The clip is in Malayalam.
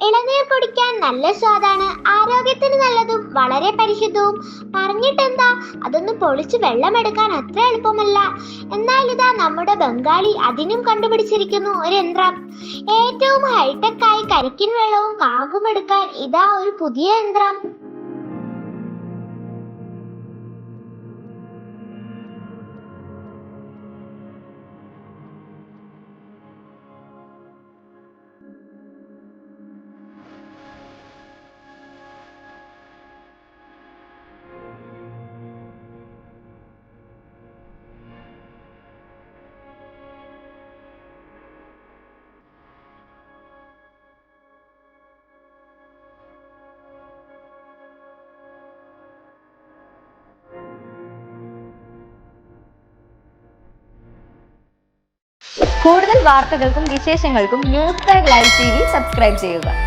ഇളനീർ കുടിക്കാൻ നല്ല സ്വാദാണ്, ആരോഗ്യത്തിന് നല്ലതും വളരെ പരിശുദ്ധവും. പറഞ്ഞിട്ടെന്താ, അതൊന്ന് പൊളിച്ച് വെള്ളമെടുക്കാൻ അത്ര എളുപ്പമല്ല. എന്നാൽ ഇതാ നമ്മുടെ ബംഗാളി അതിനും കണ്ടുപിടിച്ചിരിക്കുന്നു ഒരു യന്ത്രം. ഏറ്റവും ഹൈടെക് ആയി കരിക്കിൻ വെള്ളവും കാകും എടുക്കാൻ ഇതാ ഒരു പുതിയ യന്ത്രം. കൂടുതൽ വാർത്തകൾക്കും വിശേഷങ്ങൾക്കും ന്യൂസ് ലൈവ് TV സബ്സ്ക്രൈബ് ചെയ്യുക.